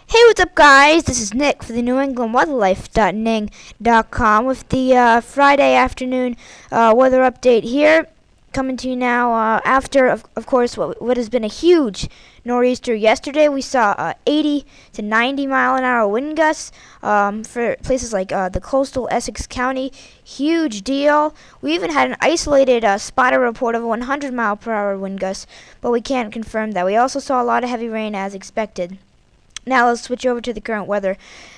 Hey, what's up, guys? This is Nick for the New England Weatherlife.ning.com with the Friday afternoon weather update here. Coming to you now after, of course, what has been a huge nor'easter yesterday. We saw 80 to 90 mile an hour wind gusts for places like the coastal Essex County. Huge deal. We even had an isolated spotter report of 100 mile per hour wind gusts, but we can't confirm that. We also saw a lot of heavy rain as expected. Now let's switch over to the current weather.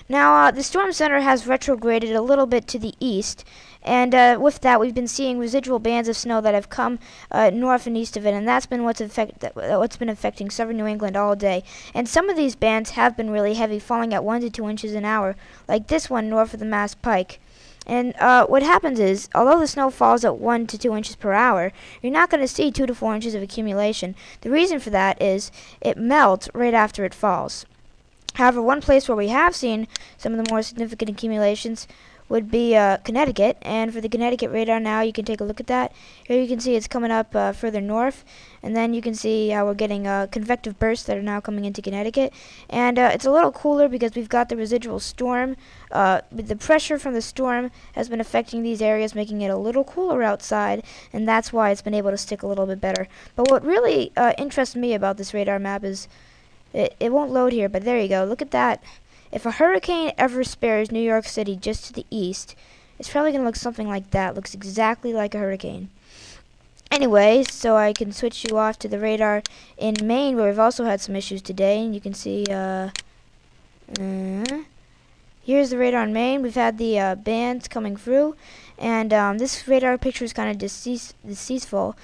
Now the storm center has retrograded a little bit to the east, and with that we've been seeing residual bands of snow that have come north and east of it, and that's been what's been affecting southern New England all day. And some of these bands have been really heavy, falling at 1 to 2 inches an hour, like this one north of the Mass Pike. And what happens is, although the snow falls at 1 to 2 inches per hour, you're not going to see 2 to 4 inches of accumulation. The reason for that is it melts right after it falls. However, one place where we have seen some of the more significant accumulations would be Connecticut. And for the Connecticut radar now, you can take a look at that. Here you can see it's coming up further north. And then you can see how we're getting convective bursts that are now coming into Connecticut. And it's a little cooler because we've got the residual storm. The pressure from the storm has been affecting these areas, making it a little cooler outside. And that's why it's been able to stick a little bit better. But what really interests me about this radar map is it won't load here, but there you go. Look at that. If a hurricane ever spares New York City just to the east, it's probably going to look something like that. Looks exactly like a hurricane. Anyway, so I can switch you off to the radar in Maine, where we've also had some issues today. And you can see, here's the radar in Maine. We've had the bands coming through. And this radar picture is kind of deceitful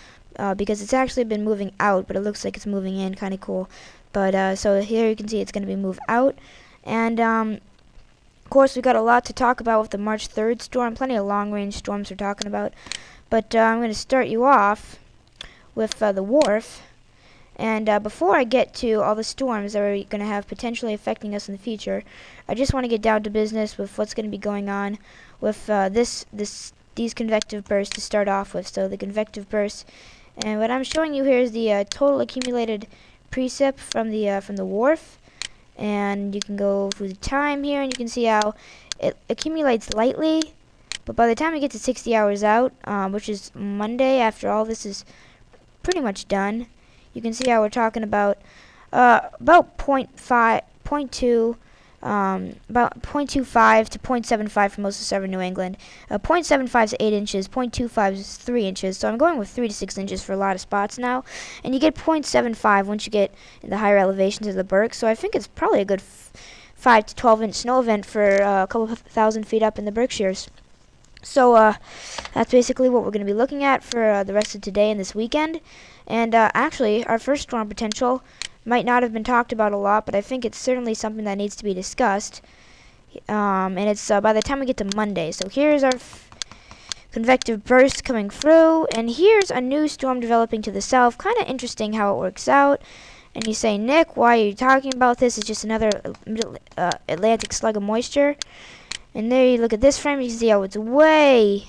because it's actually been moving out, but it looks like it's moving in. Kind of cool. But so here you can see it's going to be moved out. And of course we've got a lot to talk about with the March 3rd storm. Plenty of long-range storms we're talking about. But I'm going to start you off with the WRF. And before I get to all the storms that are going to have potentially affecting us in the future, I just want to get down to business with what's going to be going on with these convective bursts to start off with. So the convective bursts. And what I'm showing you here is the total accumulated precip from the WRF, and you can go through the time here, and you can see how it accumulates lightly, but by the time we get to 60 hours out, which is Monday, after all this is pretty much done, you can see how we're talking about point 0.2 about 0.25 to 0.75 for most of southern New England. 0.75 is 8 inches, 0.25 is 3 inches, so I'm going with 3 to 6 inches for a lot of spots now. And you get 0.75 once you get in the higher elevations of the Berks, so I think it's probably a good 5 to 12 inch snow event for a couple of thousand feet up in the Berkshires. So that's basically what we're going to be looking at for the rest of today and this weekend. And actually, our first storm potential might not have been talked about a lot, but I think it's certainly something that needs to be discussed. And it's by the time we get to Monday. So here's our convective burst coming through, and here's a new storm developing to the south. Kind of interesting how it works out. And you say, Nick, why are you talking about this? It's just another Atlantic slug of moisture. And there you look at this frame, you can see how it's way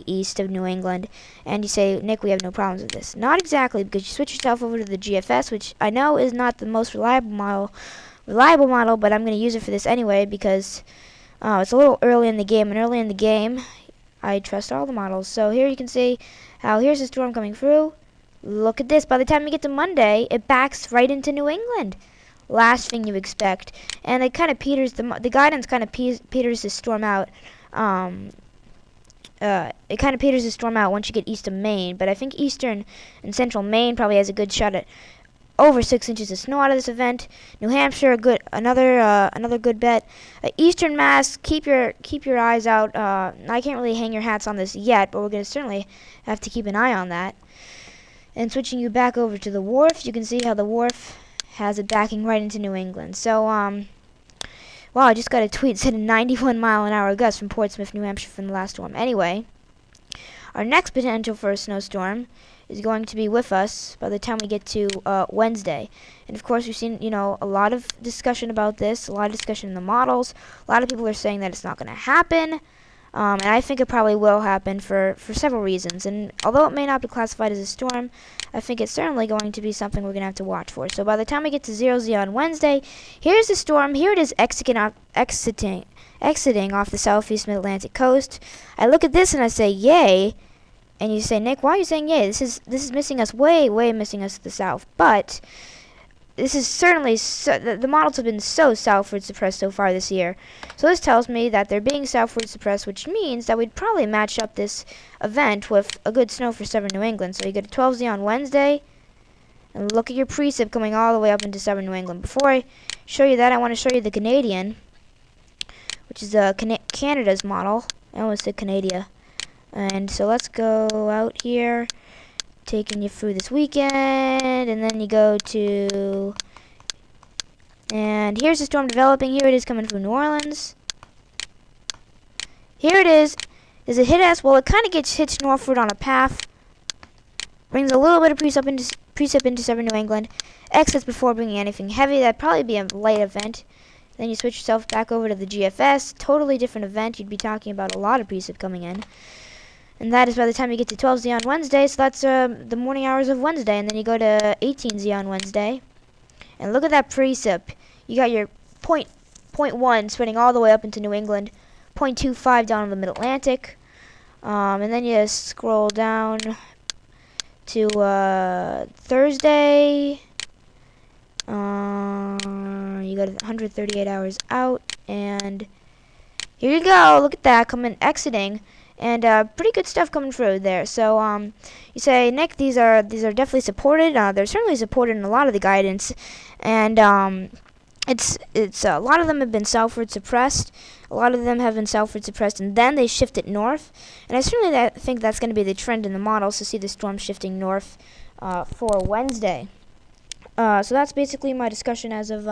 east of New England. And you say, Nick, we have no problems with this. Not exactly, because you switch yourself over to the GFS, which I know is not the most reliable model, but I'm going to use it for this anyway because it's a little early in the game, and early in the game, I trust all the models. So here you can see how here's the storm coming through. Look at this. By the time you get to Monday, it backs right into New England. Last thing you expect. And it kind of peters, the guidance kind of peters the storm out. It kind of peters the storm out once you get east of Maine, but I think eastern and central Maine probably has a good shot at over 6 inches of snow out of this event. New Hampshire, another good bet. Eastern Mass, keep your eyes out. I can't really hang your hats on this yet, but we're going to certainly have to keep an eye on that. And switching you back over to the WRF, you can see how the WRF has it backing right into New England. So, wow, I just got a tweet saying 91 mile an hour gust from Portsmouth, New Hampshire from the last storm. Anyway, our next potential for a snowstorm is going to be with us by the time we get to Wednesday. And of course, we've seen, a lot of discussion about this, a lot of discussion in the models. A lot of people are saying that it's not going to happen. And I think it probably will happen for several reasons. And although it may not be classified as a storm, I think it's certainly going to be something we're going to have to watch for. So by the time we get to 0Z on Wednesday, here's the storm. Here it is exiting off the southeast mid-Atlantic coast. I look at this and I say, yay. And you say, Nick, why are you saying yay? This is missing us way missing us to the south. But this is certainly the models have been so southward suppressed so far this year. So this tells me that they're being southward suppressed, which means that we'd probably match up this event with a good snow for southern New England. So you get a 12Z on Wednesday, and look at your precip coming all the way up into southern New England. Before I show you that, I want to show you the Canadian, which is Canada's model. I almost said Canada. And so let's go out here, taking you through this weekend, and then you go to, and here's the storm developing. Here it is coming from New Orleans. Here it is. Does it hit us? Well, it kind of gets hit northward on a path, brings a little bit of precip into southern New England, exits before bringing anything heavy. That'd probably be a light event. Then you switch yourself back over to the GFS, totally different event. You'd be talking about a lot of precip coming in. And that is by the time you get to 12Z on Wednesday, so that's the morning hours of Wednesday. And then you go to 18Z on Wednesday. And look at that precip. You got your 0.1 spreading all the way up into New England, 0.25 down in the Mid-Atlantic. And then you scroll down to Thursday. You go to 138 hours out. And here you go. Look at that coming, exiting. And pretty good stuff coming through there. So you say, Nick, these are definitely supported. They're certainly supported in a lot of the guidance, and it's a lot of them have been southward suppressed. A lot of them have been southward suppressed, and then they shift it north. And I certainly think that's going to be the trend in the models to see the storm shifting north for Wednesday. So that's basically my discussion as of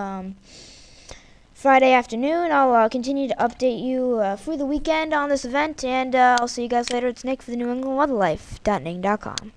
Friday afternoon. I'll continue to update you through the weekend on this event, and I'll see you guys later. It's Nick for the New England Weatherlife.ning.com.